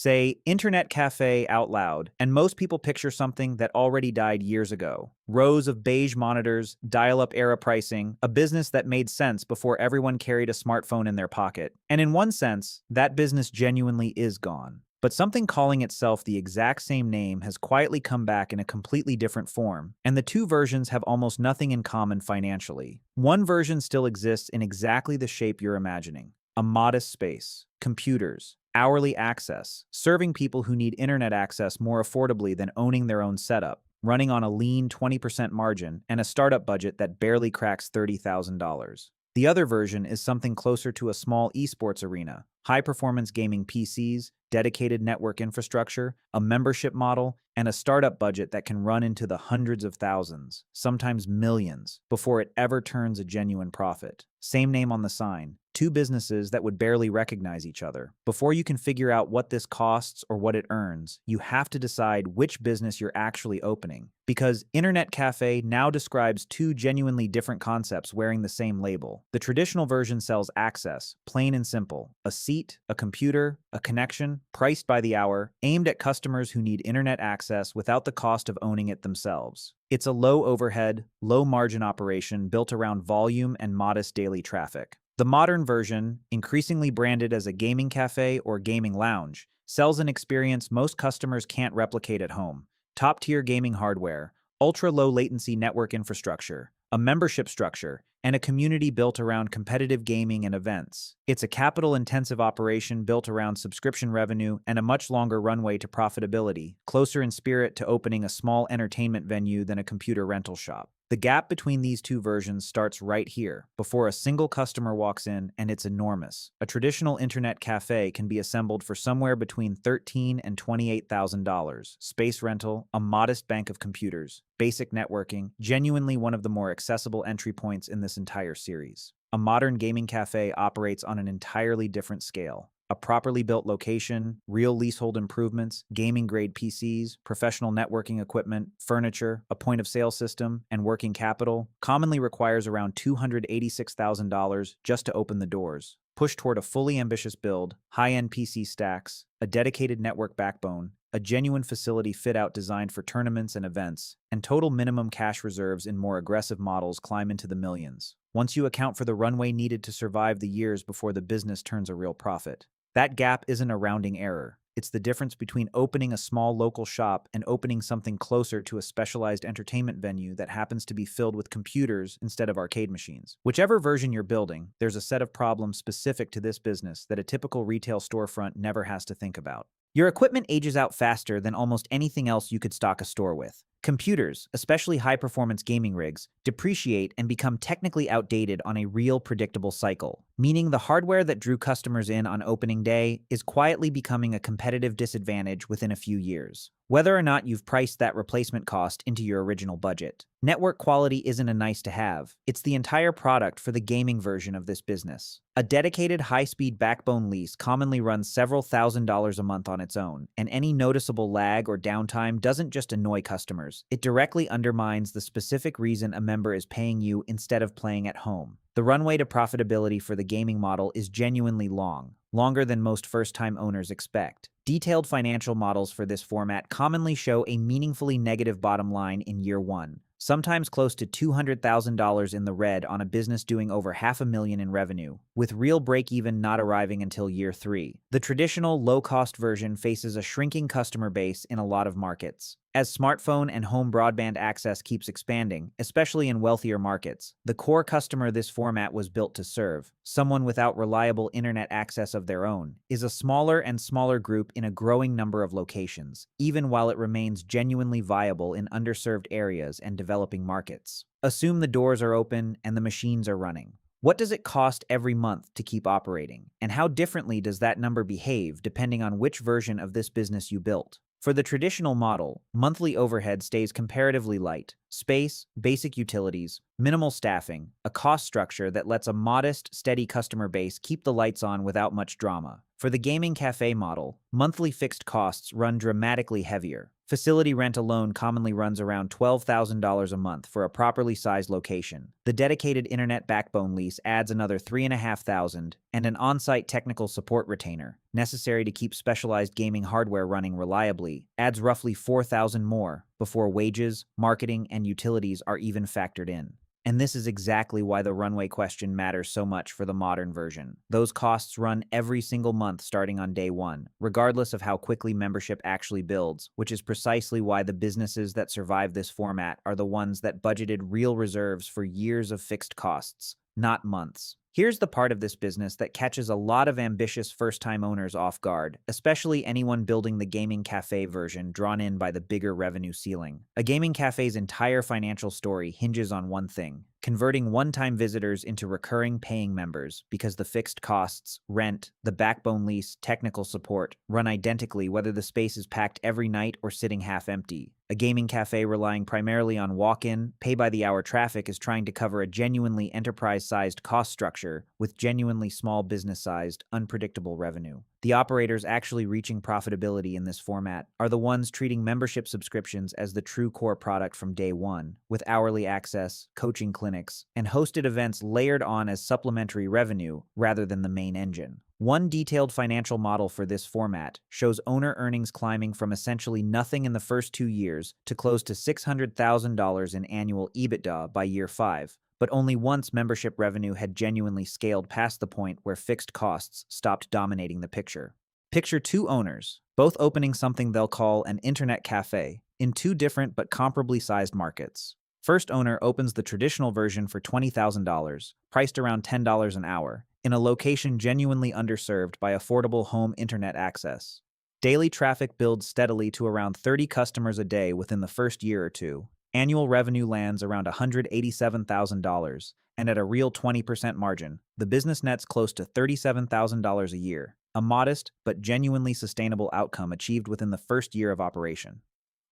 Say internet cafe out loud, and most people picture something that already died years ago. Rows of beige monitors, dial-up era pricing, a business that made sense before everyone carried a smartphone in their pocket. And in one sense, that business genuinely is gone. But something calling itself the exact same name has quietly come back in a completely different form, and the two versions have almost nothing in common financially. One version still exists in exactly the shape you're imagining. A modest space, computers, hourly access, serving people who need internet access more affordably than owning their own setup, running on a lean 20% margin, and a startup budget that barely cracks $30,000. The other version is something closer to a small esports arena, high-performance gaming PCs, dedicated network infrastructure, a membership model, and a startup budget that can run into the hundreds of thousands, sometimes millions, before it ever turns a genuine profit. Same name on the sign, two businesses that would barely recognize each other. Before you can figure out what this costs or what it earns, you have to decide which business you're actually opening. Because Internet Cafe now describes two genuinely different concepts wearing the same label. The traditional version sells access, plain and simple, a seat, a computer, a connection, priced by the hour, aimed at customers who need internet access without the cost of owning it themselves. It's a low-overhead, low-margin operation built around volume and modest daily traffic. The modern version, increasingly branded as a gaming cafe or gaming lounge, sells an experience most customers can't replicate at home. Top-tier gaming hardware, ultra-low latency network infrastructure, a membership structure, and a community built around competitive gaming and events. It's a capital-intensive operation built around subscription revenue and a much longer runway to profitability, closer in spirit to opening a small entertainment venue than a computer rental shop. The gap between these two versions starts right here, before a single customer walks in, and it's enormous. A traditional internet cafe can be assembled for somewhere between $13,000 and $28,000. Space rental, a modest bank of computers, basic networking, genuinely one of the more accessible entry points in this entire series. A modern gaming cafe operates on an entirely different scale. A properly built location, real leasehold improvements, gaming-grade PCs, professional networking equipment, furniture, a point-of-sale system, and working capital commonly requires around $286,000 just to open the doors. Push toward a fully ambitious build, high-end PC stacks, a dedicated network backbone, a genuine facility fit-out designed for tournaments and events, and total minimum cash reserves in more aggressive models climb into the millions. Once you account for the runway needed to survive the years before the business turns a real profit. That gap isn't a rounding error. It's the difference between opening a small local shop and opening something closer to a specialized entertainment venue that happens to be filled with computers instead of arcade machines. Whichever version you're building, there's a set of problems specific to this business that a typical retail storefront never has to think about. Your equipment ages out faster than almost anything else you could stock a store with. Computers, especially high-performance gaming rigs, depreciate and become technically outdated on a real predictable cycle, meaning the hardware that drew customers in on opening day is quietly becoming a competitive disadvantage within a few years, whether or not you've priced that replacement cost into your original budget. Network quality isn't a nice-to-have, it's the entire product for the gaming version of this business. A dedicated high-speed backbone lease commonly runs several $1,000s a month on its own, and any noticeable lag or downtime doesn't just annoy customers, it directly undermines the specific reason a member is paying you instead of playing at home. The runway to profitability for the gaming model is genuinely long, longer than most first-time owners expect. Detailed financial models for this format commonly show a meaningfully negative bottom line in year one, sometimes close to $200,000 in the red on a business doing over $500,000 in revenue, with real break-even not arriving until year 3. The traditional low-cost version faces a shrinking customer base in a lot of markets. As smartphone and home broadband access keeps expanding, especially in wealthier markets, the core customer this format was built to serve, someone without reliable internet access of their own, is a smaller and smaller group in a growing number of locations, even while it remains genuinely viable in underserved areas and developing markets. Assume the doors are open and the machines are running. What does it cost every month to keep operating? And how differently does that number behave depending on which version of this business you built? For the traditional model, monthly overhead stays comparatively light. Space, basic utilities, minimal staffing, a cost structure that lets a modest, steady customer base keep the lights on without much drama. For the gaming cafe model, monthly fixed costs run dramatically heavier. Facility rent alone commonly runs around $12,000 a month for a properly sized location. The dedicated internet backbone lease adds another $3,500, and an on-site technical support retainer, necessary to keep specialized gaming hardware running reliably, adds roughly $4,000 more before wages, marketing, and utilities are even factored in. And this is exactly why the runway question matters so much for the modern version. Those costs run every single month starting on day one, regardless of how quickly membership actually builds, which is precisely why the businesses that survive this format are the ones that budgeted real reserves for years of fixed costs, not months. Here's the part of this business that catches a lot of ambitious first-time owners off guard, especially anyone building the gaming cafe version drawn in by the bigger revenue ceiling. A gaming cafe's entire financial story hinges on one thing: converting one-time visitors into recurring paying members, because the fixed costs, rent, the backbone lease, technical support, run identically whether the space is packed every night or sitting half empty. A gaming cafe relying primarily on walk-in, pay-by-the-hour traffic is trying to cover a genuinely enterprise-sized cost structure with genuinely small business-sized, unpredictable revenue. The operators actually reaching profitability in this format are the ones treating membership subscriptions as the true core product from day one, with hourly access, coaching clinics, and hosted events layered on as supplementary revenue rather than the main engine. One detailed financial model for this format shows owner earnings climbing from essentially nothing in the first 2 years to close to $600,000 in annual EBITDA by year 5, but only once membership revenue had genuinely scaled past the point where fixed costs stopped dominating the picture. Picture two owners, both opening something they'll call an internet cafe, in two different but comparably sized markets. First owner opens the traditional version for $20,000, priced around $10 an hour, in a location genuinely underserved by affordable home internet access. Daily traffic builds steadily to around 30 customers a day within the first year or two. Annual revenue lands around $187,000, and at a real 20% margin, the business nets close to $37,000 a year, a modest but genuinely sustainable outcome achieved within the first year of operation.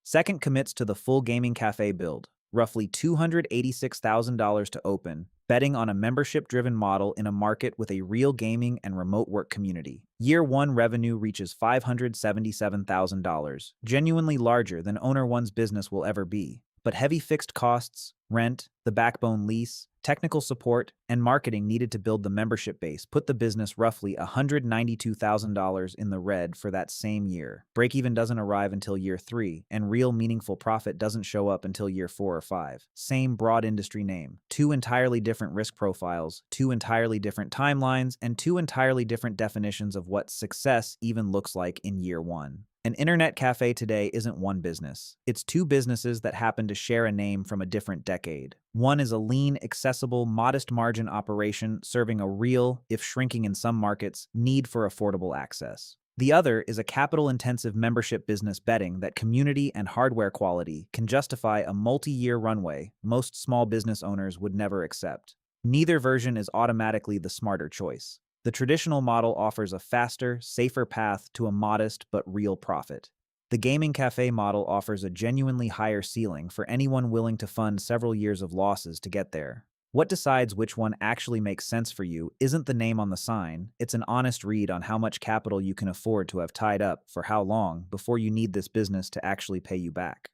Second commits to the full gaming cafe build, roughly $286,000 to open, betting on a membership-driven model in a market with a real gaming and remote work community. Year 1 revenue reaches $577,000, genuinely larger than owner one's business will ever be. But heavy fixed costs, rent, the backbone lease, technical support, and marketing needed to build the membership base put the business roughly $192,000 in the red for that same year. Break-even doesn't arrive until year 3, and real meaningful profit doesn't show up until year 4 or 5. Same broad industry name. Two entirely different risk profiles, two entirely different timelines, and two entirely different definitions of what success even looks like in year 1. An internet cafe today isn't one business. It's two businesses that happen to share a name from a different decade. One is a lean, accessible, modest margin operation serving a real, if shrinking in some markets, need for affordable access. The other is a capital-intensive membership business betting that community and hardware quality can justify a multi-year runway most small business owners would never accept. Neither version is automatically the smarter choice. The traditional model offers a faster, safer path to a modest but real profit. The gaming cafe model offers a genuinely higher ceiling for anyone willing to fund several years of losses to get there. What decides which one actually makes sense for you isn't the name on the sign, it's an honest read on how much capital you can afford to have tied up for how long before you need this business to actually pay you back.